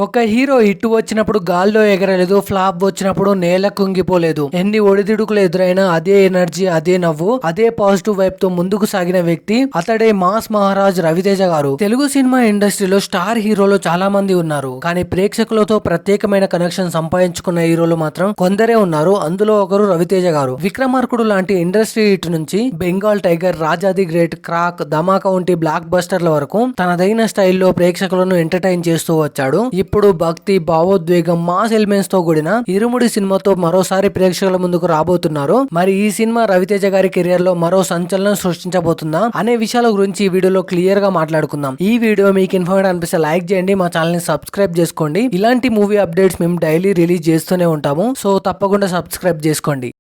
ఒక hero hit వచ్చినప్పుడు గాల్లో ఎగరలేదు, ఫ్లాప్ వచ్చినప్పుడు నేల కుంగిపోలేదు. ఎన్ని ఒడిదుడుకులు ఎదురైనా అదే ఎనర్జీ, అదే నవ్వు, అదే పాజిటివ్ వైబ్ తో ముందుకు సాగిన వ్యక్తి అతడే మాస్ మహారాజ్ రవితేజ గారు. తెలుగు సినిమా ఇండస్ట్రీలో స్టార్ హీరోలు చాలా మంది ఉన్నారు, కానీ ప్రేక్షకులతో ప్రత్యేకమైన కనెక్షన్ సంపాదించుకున్న హీరోలు మాత్రం కొందరే ఉన్నారు. అందులో ఒకరు రవితేజ గారు. విక్రమార్కుడు లాంటి ఇండస్ట్రీ హిట్ నుంచి బెంగాల్ టైగర్, రాజాది గ్రేట్, క్రాక్, ధమాకా వంటి బ్లాక్ బస్టర్ల వరకు తనదైన స్టైల్లో ప్రేక్షకులను ఎంటర్టైన్ చేస్తూ వచ్చాడు. ఇప్పుడు భక్తి, భావోద్వేగం, మాస్ ఎలిమెంట్స్ తో కూడిన ఇరుముడి సినిమాతో మరోసారి ప్రేక్షకుల ముందుకు రాబోతున్నారు. మరి ఈ సినిమా రవితేజ గారి కెరియర్ లో మరో సంచలనం సృష్టించబోతుందా అనే విషయాల గురించి ఈ వీడియోలో క్లియర్ గా మాట్లాడుకుందాం. ఈ వీడియో మీకు ఇన్ఫర్మేటివ్ అనిపిస్తే లైక్ చేయండి, మా ఛానల్ ని సబ్స్క్రైబ్ చేసుకోండి. ఇలాంటి మూవీ అప్డేట్స్ మేము డైలీ రిలీజ్ చేస్తూనే ఉంటాము, సో తప్పకుండా సబ్స్క్రైబ్ చేసుకోండి.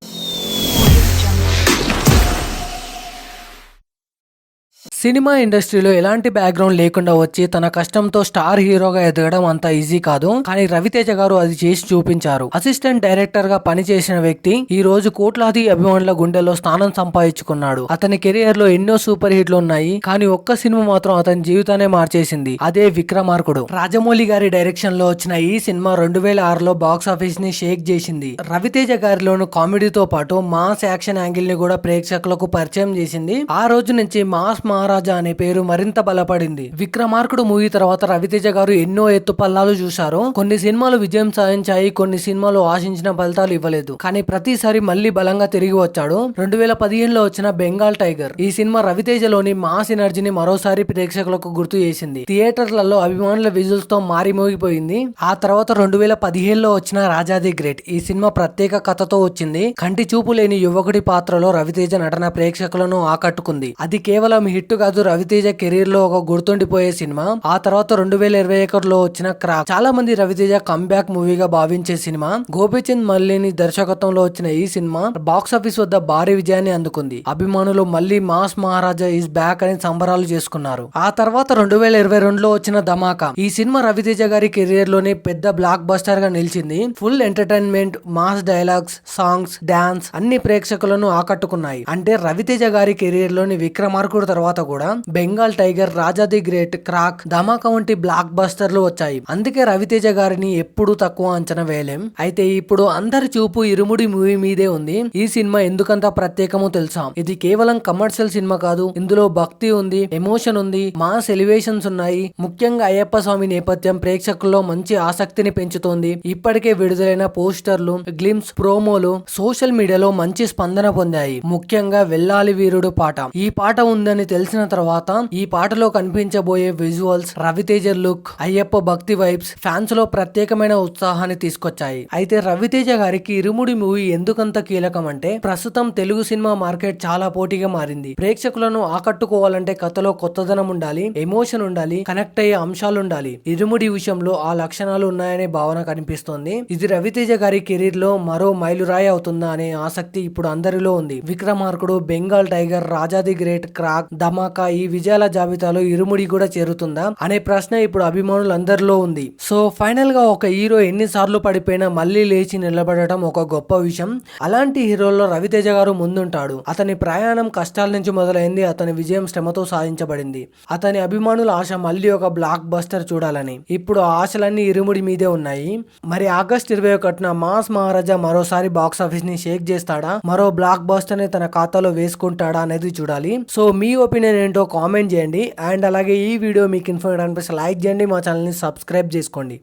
సినిమా ఇండస్ట్రీలో ఎలాంటి బ్యాక్గ్రౌండ్ లేకుండా వచ్చి తన కష్టంతో స్టార్ హీరోగా ఎదగడం అంత ఈజీ కాదు, కానీ రవితేజ గారు అది చేసి చూపించారు. అసిస్టెంట్ డైరెక్టర్ గా పనిచేసిన వ్యక్తి ఈ రోజు కోట్లాది అభిమానుల గుండెల్లో స్థానం సంపాదించుకున్నాడు. అతని కెరియర్ లో ఎన్నో సూపర్ హిట్లు ఉన్నాయి, కానీ ఒక్క సినిమా మాత్రం అతని జీవితాన్ని మార్చేసింది. అదే విక్రమార్కుడు. రాజమౌళి గారి డైరెక్షన్ లో వచ్చిన ఈ సినిమా 2006లో బాక్స్ ఆఫీస్ ని షేక్ చేసింది. రవితేజ గారిలోను కామెడీతో పాటు మాస్ యాక్షన్ యాంగిల్ ని కూడా ప్రేక్షకులకు పరిచయం చేసింది. ఆ రోజు నుంచి మాస్ మహారాజా అనే పేరు మరింత బలపడింది. విక్రమార్కుడు మూవీ తర్వాత రవితేజ గారు ఎన్నో ఎత్తుపల్లాలు చూశారు. కొన్ని సినిమాలు విజయం సాధించాయి, కొన్ని సినిమాలు ఆశించిన ఫలితాలు ఇవ్వలేదు, కానీ ప్రతిసారి మళ్లీ బలంగా తిరిగి వచ్చాడు. 2015లో వచ్చిన బెంగాల్ టైగర్ ఈ సినిమా రవితేజలోని మాస్ ఎనర్జీని మరోసారి ప్రేక్షకులకు గుర్తు చేసింది. థియేటర్లలో అభిమానుల విజుల్స్ తో మారిమోగిపోయింది. ఆ తర్వాత 2017లో వచ్చిన రాజాది గ్రేట్ ఈ సినిమా ప్రత్యేక కథతో వచ్చింది. కంటి చూపు లేని యువకుడి పాత్రలో రవితేజ నటన ప్రేక్షకులను ఆకట్టుకుంది. అది కేవలం హిట్ కాదు, రవితేజ కెరీర్ లో ఒక గుర్తుండిపోయే సినిమా. ఆ తర్వాత 2021లో వచ్చిన క్రాక్ చాలా మంది రవితేజ కంబ్యాక్ మూవీగా భావించే సినిమా. గోపీచంద్ మల్లిని దర్శకత్వంలో వచ్చిన ఈ సినిమా బాక్స్ ఆఫీస్ వద్ద భారీ విజయాన్ని అందుకుంది. అభిమానులు మళ్ళీ మాస్ మహారాజా ఈస్ బ్యాక్ అని సంబరాలు చేసుకున్నారు. ఆ తర్వాత 2022లో వచ్చిన ధమాకా ఈ సినిమా రవితేజ గారి కెరీర్ లోనే పెద్ద బ్లాక్ బస్టర్ గా నిలిచింది. Full entertainment, mass dialogues, songs, dance అన్ని ప్రేక్షకులను ఆకట్టుకున్నాయి. అంటే రవితేజ గారి కెరీర్ లోని విక్రమార్కుడు తర్వాత కూడా బెంగాల్ టైగర్, రాజాది గ్రేట్, క్రాక్, ధమాకా వంటి బ్లాక్ బస్టర్లు వచ్చాయి. అందుకే రవితేజ గారిని ఎప్పుడు తక్కువ అంచనా వేయలేం. అయితే ఇప్పుడు అందరి చూపు ఇరుముడి మూవీ మీదే ఉంది. ఈ సినిమా ఎందుకంత ప్రత్యేకమో తెలుసా? ఇది కేవలం కమర్షియల్ సినిమా కాదు, ఇందులో భక్తి ఉంది, ఎమోషన్ ఉంది, మాస్ ఎలివేషన్స్ ఉన్నాయి. ముఖ్యంగా అయ్యప్ప స్వామి నేపథ్యం ప్రేక్షకుల్లో మంచి ఆసక్తిని పెంచుతోంది. ఇప్పటికే విడుదలైన పోస్టర్లు, గ్లిమ్స్, ప్రోమోలు సోషల్ మీడియాలో మంచి స్పందన పొందాయి. ముఖ్యంగా వెళ్ళాలి వీరుడు పాట. ఈ పాట ఉందని తెలిసిన తర్వాత ఈ పాటలో కనిపించబోయే విజువల్స్, రవితేజ లుక్, అయ్యప్ప భక్తి వైబ్స్ ఫ్యాన్స్ లో ప్రత్యేకమైన ఉత్సాహాన్ని తీసుకొచ్చాయి. అయితే రవితేజ గారికి ఇరుముడి మూవీ ఎందుకంత కీలకం అంటే, ప్రస్తుతం తెలుగు సినిమా మార్కెట్ చాలా పోటీగా మారింది. ప్రేక్షకులను ఆకట్టుకోవాలంటే కథలో కొత్తదనం ఉండాలి, ఎమోషన్ ఉండాలి, కనెక్ట్ అయ్యే అంశాలు ఉండాలి. ఇరుముడి విషయంలో ఆ లక్షణాలు ఉన్నాయనే భావన కనిపిస్తోంది. ఇది రవితేజ గారి కెరీర్ లో మరో మైలురాయి అవుతుందా అనే ఆసక్తి ఇప్పుడు అందరిలో ఉంది. విక్రమార్కుడు, బెంగాల్ టైగర్, రాజాది గ్రేట్, క్రాక్, ధమాకా ఈ విజయాల జాబితాలో ఇరుముడి కూడా చేరుతుందా అనే ప్రశ్న ఇప్పుడు అభిమానులందరిలో ఉంది. సో ఫైనల్ గా ఒక హీరో ఎన్నిసార్లు పడిపోయినా మళ్ళీ లేచి నిలబడటం ఒక గొప్ప విషయం. అలాంటి హీరోల్లో రవితేజ గారు ముందుంటాడు. అతని ప్రయాణం కష్టాల నుంచి మొదలైంది, అతని విజయం శ్రమతో సాధించబడింది. అతని అభిమానుల ఆశ మళ్ళీ ఒక బ్లాక్ బస్టర్ చూడాలని. ఇప్పుడు ఆ ఆశలన్నీ ఇరుముడి మీదే ఉన్నాయి. మరి ఆగస్ట్ 21న మాస్ మహారాజా మరోసారి బాక్స్ ఆఫీస్ ని షేక్ చేస్తాడా, మరో బ్లాక్ బస్టర్ ని తన ఖాతాలో వేసుకుంటాడా అనేది చూడాలి. సో మీ ఒపీనియన్ ఏంటో కామెంట్ చేయండి. అండ్ అలాగే ఈ వీడియో మీకు ఇన్ఫర్మేటివ్ అనిపిస్తే లైక్ చేయండి, మా ఛానల్ని సబ్స్క్రైబ్ చేసుకోండి.